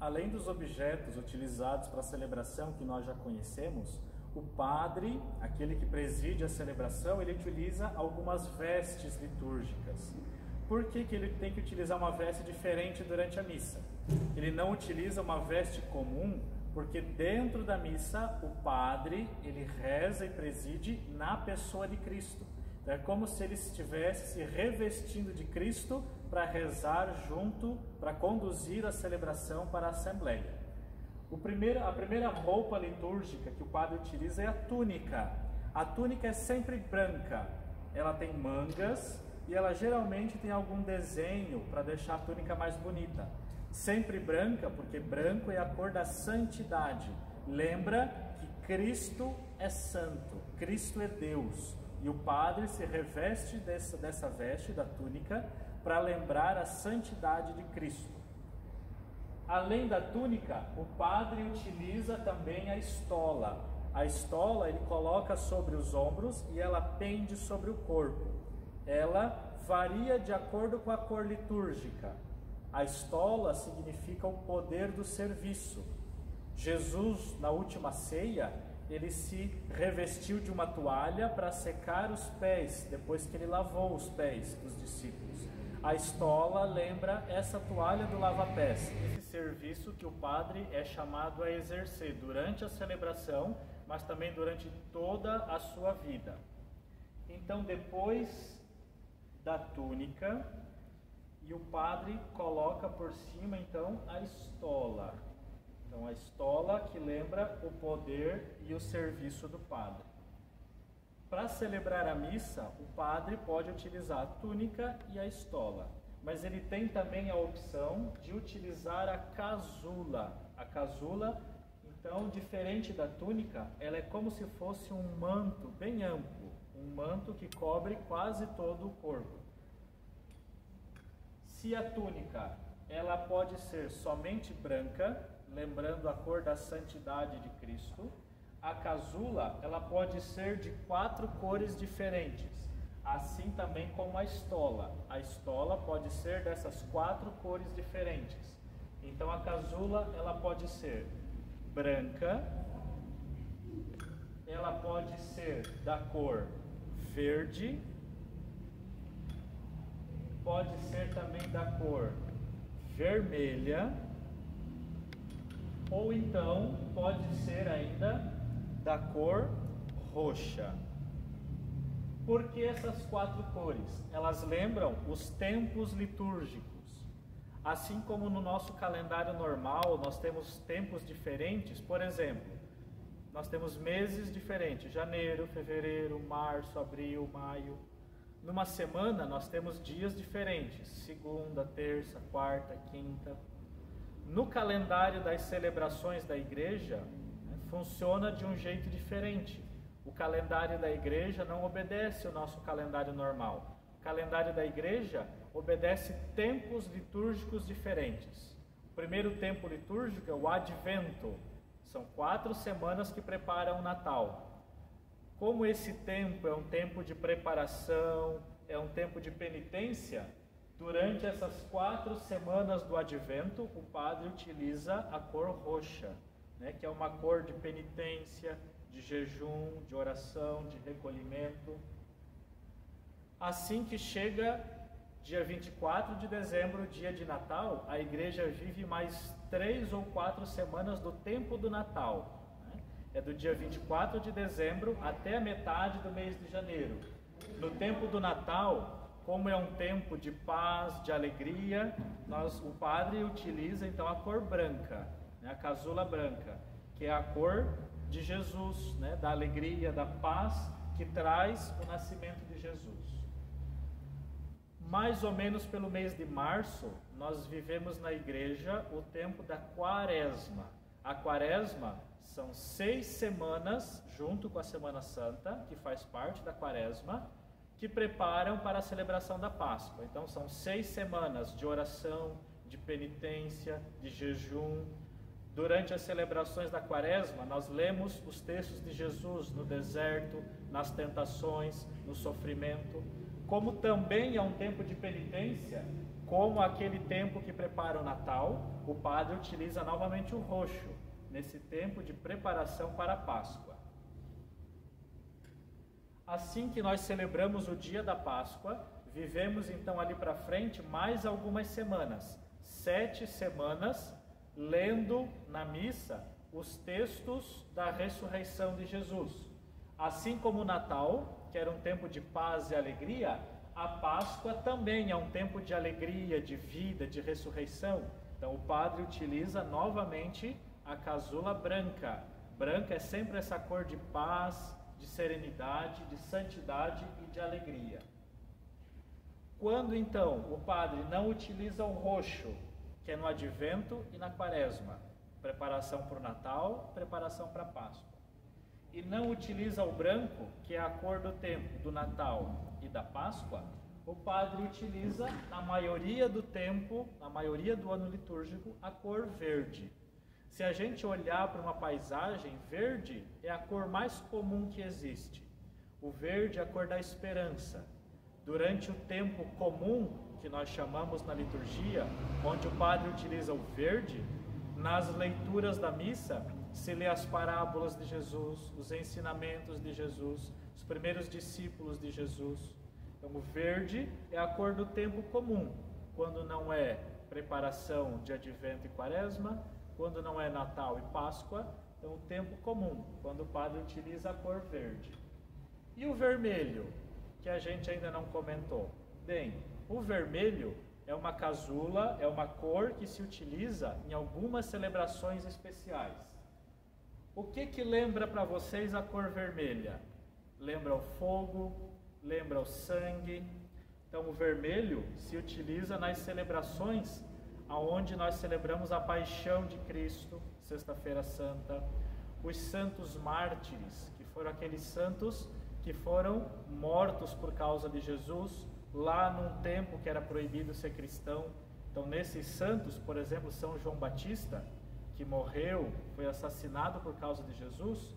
além dos objetos utilizados para a celebração que nós já conhecemos, o padre, aquele que preside a celebração, ele utiliza algumas vestes litúrgicas. Por que ele tem que utilizar uma veste diferente durante a missa? Ele não utiliza uma veste comum, porque dentro da missa o padre, ele reza e preside na pessoa de Cristo. Então, é como se ele estivesse se revestindo de Cristo para rezar junto, para conduzir a celebração para a Assembleia. A primeira roupa litúrgica que o padre utiliza é a túnica. A túnica é sempre branca, ela tem mangas e ela geralmente tem algum desenho para deixar a túnica mais bonita. Sempre branca, porque branco é a cor da santidade. Lembra que Cristo é santo, Cristo é Deus. E o padre se reveste dessa veste, da túnica, para lembrar a santidade de Cristo. Além da túnica, o padre utiliza também a estola. A estola ele coloca sobre os ombros e ela pende sobre o corpo. Ela varia de acordo com a cor litúrgica. A estola significa o poder do serviço. Jesus, na última ceia, ele se revestiu de uma toalha para secar os pés, depois que ele lavou os pés dos discípulos. A estola lembra essa toalha do lava-pés, esse serviço que o padre é chamado a exercer durante a celebração, mas também durante toda a sua vida. Então, depois da túnica, e o padre coloca por cima, então, a estola. Então, a estola que lembra o poder e o serviço do padre. Para celebrar a missa, o padre pode utilizar a túnica e a estola, mas ele tem também a opção de utilizar a casula. A casula, então, diferente da túnica, ela é como se fosse um manto bem amplo, um manto que cobre quase todo o corpo. Se a túnica, ela pode ser somente branca, lembrando a cor da santidade de Cristo. A casula, ela pode ser de 4 cores diferentes, assim também como a estola. A estola pode ser dessas 4 cores diferentes. Então a casula, ela pode ser branca, ela pode ser da cor verde, pode ser também da cor vermelha, ou então pode ser ainda da cor roxa. Por que essas 4 cores? Elas lembram os tempos litúrgicos. Assim como no nosso calendário normal nós temos tempos diferentes, por exemplo, nós temos meses diferentes, janeiro, fevereiro, março, abril, maio. Numa semana nós temos dias diferentes, segunda, terça, quarta, quinta. No calendário das celebrações da igreja, funciona de um jeito diferente. O calendário da igreja não obedece ao nosso calendário normal. O calendário da igreja obedece tempos litúrgicos diferentes. O primeiro tempo litúrgico é o Advento. São 4 semanas que preparam o Natal. Como esse tempo é um tempo de preparação, é um tempo de penitência, durante essas 4 semanas do Advento, o padre utiliza a cor roxa, que é uma cor de penitência, de jejum, de oração, de recolhimento. Assim que chega dia 24 de dezembro, dia de Natal, a igreja vive mais 3 ou 4 semanas do tempo do Natal. É do dia 24 de dezembro até a metade do mês de janeiro. No tempo do Natal, como é um tempo de paz, de alegria, o padre utiliza então a cor branca, a casula branca, que é a cor de Jesus, da alegria, da paz, que traz o nascimento de Jesus. Mais ou menos pelo mês de março, nós vivemos na igreja o tempo da Quaresma. A Quaresma são 6 semanas, junto com a Semana Santa, que faz parte da Quaresma, que preparam para a celebração da Páscoa. Então são 6 semanas de oração, de penitência, de jejum. Durante as celebrações da Quaresma, nós lemos os textos de Jesus no deserto, nas tentações, no sofrimento. Como também é um tempo de penitência, como aquele tempo que prepara o Natal, o padre utiliza novamente o roxo, nesse tempo de preparação para a Páscoa. Assim que nós celebramos o dia da Páscoa, vivemos então ali para frente mais algumas semanas, 7 semanas, lendo na missa os textos da ressurreição de Jesus. Assim como o Natal, que era um tempo de paz e alegria, a Páscoa também é um tempo de alegria, de vida, de ressurreição. Então o padre utiliza novamente a casula branca. Branca é sempre essa cor de paz, de serenidade, de santidade e de alegria. Quando então o padre não utiliza o roxo, que é no Advento e na Quaresma, preparação para o Natal, preparação para a Páscoa, e não utiliza o branco, que é a cor do tempo do Natal e da Páscoa, o padre utiliza, na maioria do tempo, na maioria do ano litúrgico, a cor verde. Se a gente olhar para uma paisagem, verde é a cor mais comum que existe. O verde é a cor da esperança. Durante o tempo comum, que nós chamamos na liturgia, onde o padre utiliza o verde, nas leituras da missa, se lê as parábolas de Jesus, os ensinamentos de Jesus, os primeiros discípulos de Jesus. Então, o verde é a cor do tempo comum, quando não é preparação de Advento e Quaresma, quando não é Natal e Páscoa, então o tempo comum, quando o padre utiliza a cor verde. E o vermelho, que a gente ainda não comentou? Bem, o vermelho é uma casula, é uma cor que se utiliza em algumas celebrações especiais. O que lembra para vocês a cor vermelha? Lembra o fogo, lembra o sangue. Então o vermelho se utiliza nas celebrações aonde nós celebramos a paixão de Cristo, Sexta-feira Santa, os santos mártires, que foram aqueles santos que foram mortos por causa de Jesus, lá num tempo que era proibido ser cristão. Então nesses santos, por exemplo, São João Batista, que morreu, foi assassinado por causa de Jesus,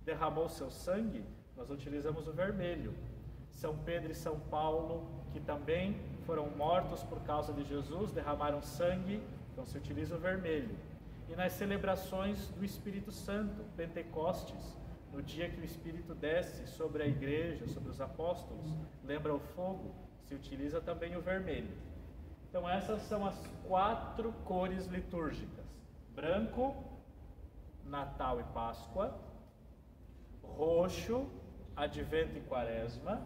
derramou seu sangue, nós utilizamos o vermelho. São Pedro e São Paulo, que também foram mortos por causa de Jesus, derramaram sangue, então se utiliza o vermelho. E nas celebrações do Espírito Santo, Pentecostes, no dia que o Espírito desce sobre a igreja, sobre os apóstolos, lembra o fogo, se utiliza também o vermelho. Então essas são as 4 cores litúrgicas: branco, Natal e Páscoa; roxo, Advento e Quaresma;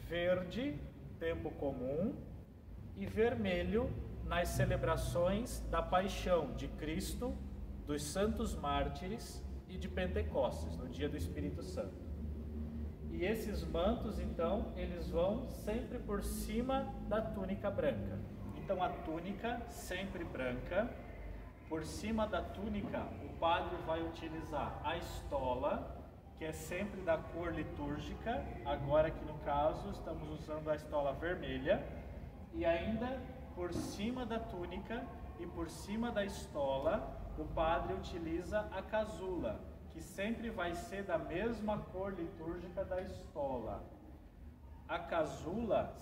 verde, tempo comum; e vermelho nas celebrações da paixão de Cristo, dos santos mártires e de Pentecostes, no dia do Espírito Santo. E esses mantos, então, eles vão sempre por cima da túnica branca. Então a túnica sempre branca. Por cima da túnica, o padre vai utilizar a estola, que é sempre da cor litúrgica. Agora aqui no caso estamos usando a estola vermelha. E ainda por cima da túnica e por cima da estola, o padre utiliza a casula, que sempre vai ser da mesma cor litúrgica da estola. A casula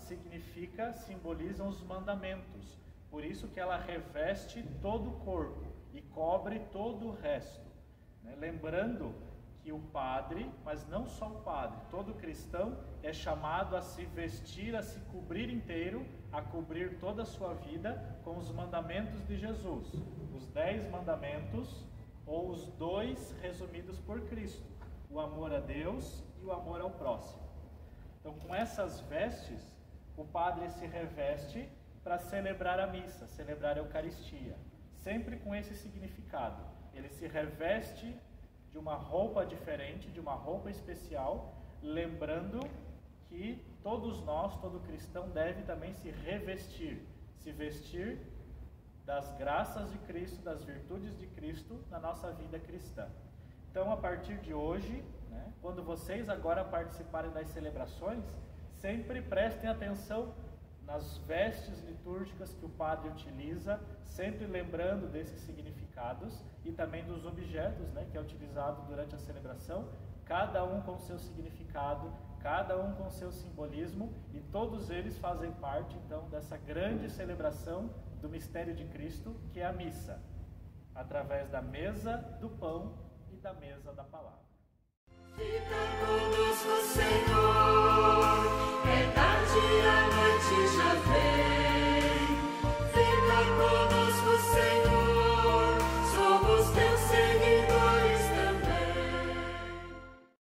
simbolizam os mandamentos, por isso que ela reveste todo o corpo e cobre todo o resto, né? Lembrando que o padre, mas não só o padre, todo cristão é chamado a se vestir, a se cobrir inteiro, a cobrir toda a sua vida com os mandamentos de Jesus, os 10 mandamentos, ou os 2 resumidos por Cristo: o amor a Deus e o amor ao próximo. Então, com essas vestes, o padre se reveste para celebrar a missa, celebrar a Eucaristia, sempre com esse significado. Ele se reveste de uma roupa diferente, de uma roupa especial, lembrando que todos nós, todo cristão, deve também se revestir, se vestir das graças de Cristo, das virtudes de Cristo na nossa vida cristã. Então, a partir de hoje, né, quando vocês agora participarem das celebrações, sempre prestem atenção nas vestes litúrgicas que o padre utiliza, sempre lembrando desses significados e também dos objetos, né, que é utilizado durante a celebração, cada um com seu significado, cada um com seu simbolismo, e todos eles fazem parte, então, dessa grande celebração do mistério de Cristo, que é a missa, através da mesa do pão e da mesa da palavra. Fica conosco, Senhor, é tarde, a noite já vem.